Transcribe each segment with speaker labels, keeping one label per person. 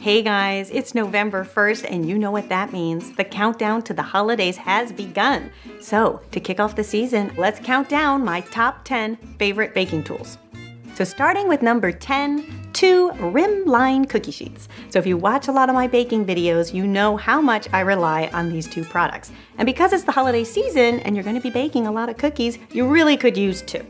Speaker 1: Hey guys, it's November 1st and you know what that means. The countdown to the holidays has begun. So to kick off the season, let's count down my top 10 favorite baking tools. So starting with number 10, 2 rim line cookie sheets. So if you watch a lot of my baking videos, you know how much I rely on these two products. And because it's the holiday season and you're going to be baking a lot of cookies, you really could use two.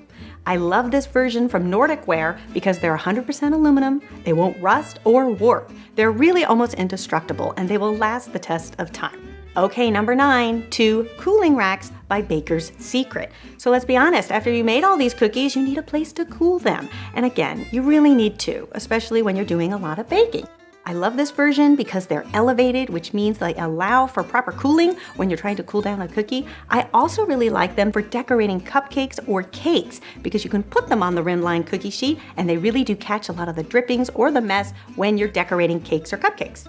Speaker 1: I love this version from Nordic Ware because they're 100% aluminum, they won't rust or warp. They're really almost indestructible and they will last the test of time. Okay, number 9, 2 cooling racks by Baker's Secret. So let's be honest, after you made all these cookies, you need a place to cool them. And again, you really need two, especially when you're doing a lot of baking. I love this version because they're elevated, which means they allow for proper cooling when you're trying to cool down a cookie. I also really like them for decorating cupcakes or cakes because you can put them on the rimline cookie sheet and they really do catch a lot of the drippings or the mess when you're decorating cakes or cupcakes.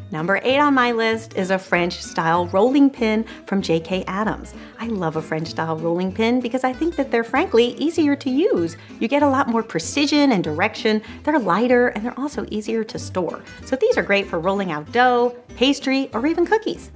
Speaker 1: Number 8 on my list is a French-style rolling pin from J.K. Adams. I love a French-style rolling pin because I think that they're frankly easier to use. You get a lot more precision and direction, they're lighter, and they're also easier to store. So these are great for rolling out dough, pastry, or even cookies.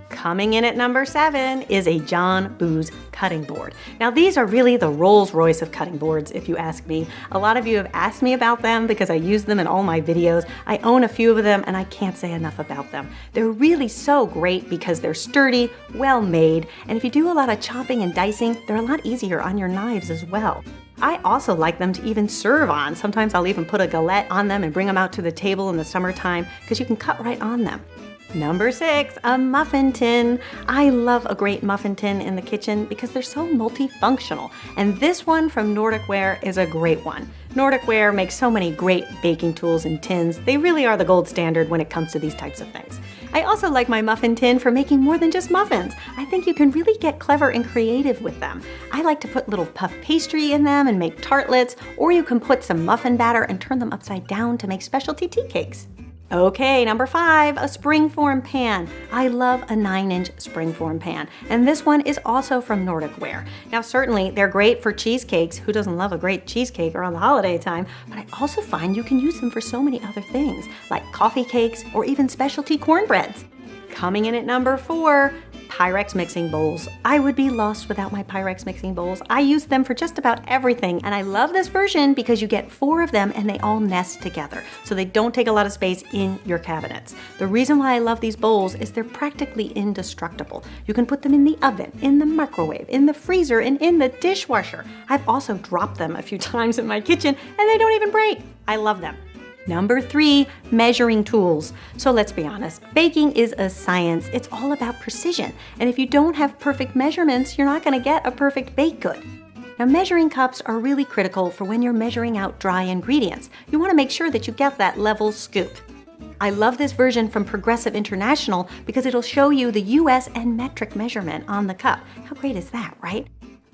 Speaker 1: Coming in at number 7 is a John Booz cutting board. Now these are really the Rolls Royce of cutting boards, if you ask me. A lot of you have asked me about them because I use them in all my videos. I own a few of them and I can't say enough about them. They're really so great because they're sturdy, well made, and if you do a lot of chopping and dicing, they're a lot easier on your knives as well. I also like them to even serve on. Sometimes I'll even put a galette on them and bring them out to the table in the summertime because you can cut right on them. Number 6, a muffin tin. I love a great muffin tin in the kitchen because they're so multifunctional. And this one from Nordic Ware is a great one. Nordic Ware makes so many great baking tools and tins. They really are the gold standard when it comes to these types of things. I also like my muffin tin for making more than just muffins. I think you can really get clever and creative with them. I like to put little puff pastry in them and make tartlets, or you can put some muffin batter and turn them upside down to make specialty tea cakes. Okay, number 5, a Springform Pan. I love a 9-inch Springform Pan, and this one is also from Nordic Ware. Now certainly they're great for cheesecakes. Who doesn't love a great cheesecake around the holiday time? But I also find you can use them for so many other things, like coffee cakes or even specialty cornbreads. Coming in at number 4, Pyrex mixing bowls. I would be lost without my Pyrex mixing bowls. I use them for just about everything, and I love this version because you get 4 of them and they all nest together, so they don't take a lot of space in your cabinets. The reason why I love these bowls is they're practically indestructible. You can put them in the oven, in the microwave, in the freezer, and in the dishwasher. I've also dropped them a few times in my kitchen and they don't even break. I love them. Number 3, measuring tools. So let's be honest, baking is a science. It's all about precision. And if you don't have perfect measurements, you're not gonna get a perfect baked good. Now measuring cups are really critical for when you're measuring out dry ingredients. You wanna make sure that you get that level scoop. I love this version from Progressive International because it'll show you the US and metric measurement on the cup. How great is that, right?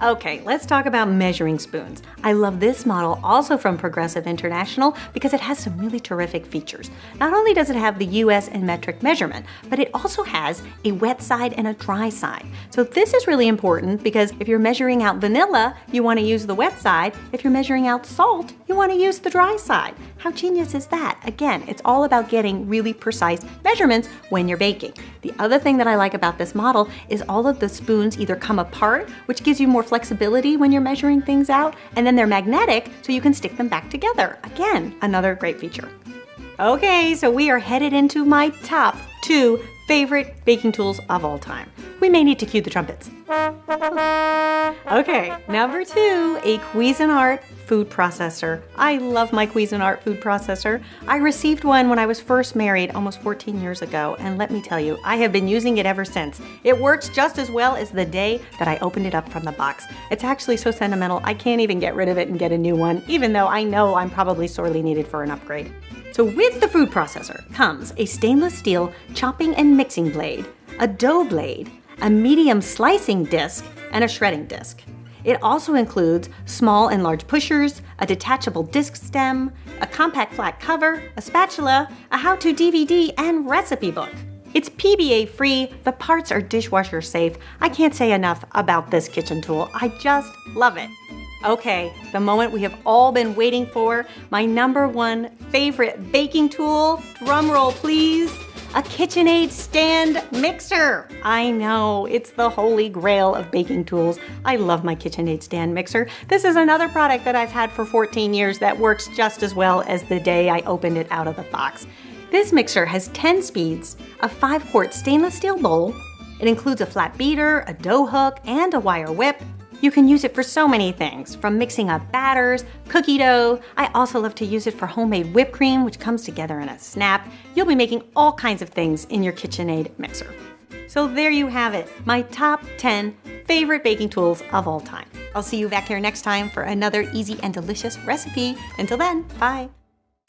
Speaker 1: Okay, let's talk about measuring spoons. I love this model also from Progressive International because it has some really terrific features. Not only does it have the US and metric measurement, but it also has a wet side and a dry side. So this is really important because if you're measuring out vanilla, you want to use the wet side. If you're measuring out salt, you want to use the dry side. How genius is that? Again, it's all about getting really precise measurements when you're baking. The other thing that I like about this model is all of the spoons either come apart, which gives you more flexibility when you're measuring things out, and then they're magnetic so you can stick them back together. Again, another great feature. Okay, so we are headed into my top 2 favorite baking tools of all time. We may need to cue the trumpets. Okay, number 2, a Cuisinart food processor. I love my Cuisinart food processor. I received one when I was first married almost 14 years ago, and let me tell you, I have been using it ever since. It works just as well as the day that I opened it up from the box. It's actually so sentimental, I can't even get rid of it and get a new one, even though I know I'm probably sorely needed for an upgrade. So with the food processor comes a stainless steel chopping and mixing blade, a dough blade, a medium slicing disc, and a shredding disc. It also includes small and large pushers, a detachable disc stem, a compact flat cover, a spatula, a how-to DVD, and recipe book. It's PBA free, the parts are dishwasher safe. I can't say enough about this kitchen tool. I just love it. Okay, the moment we have all been waiting for, my #1 favorite baking tool, drum roll please, a KitchenAid stand mixer. I know, it's the holy grail of baking tools. I love my KitchenAid stand mixer. This is another product that I've had for 14 years that works just as well as the day I opened it out of the box. This mixer has 10 speeds, a 5-quart stainless steel bowl. It includes a flat beater, a dough hook, and a wire whip. You can use it for so many things, from mixing up batters, cookie dough. I also love to use it for homemade whipped cream, which comes together in a snap. You'll be making all kinds of things in your KitchenAid mixer. So there you have it, my top 10 favorite baking tools of all time. I'll see you back here next time for another easy and delicious recipe. Until then, bye.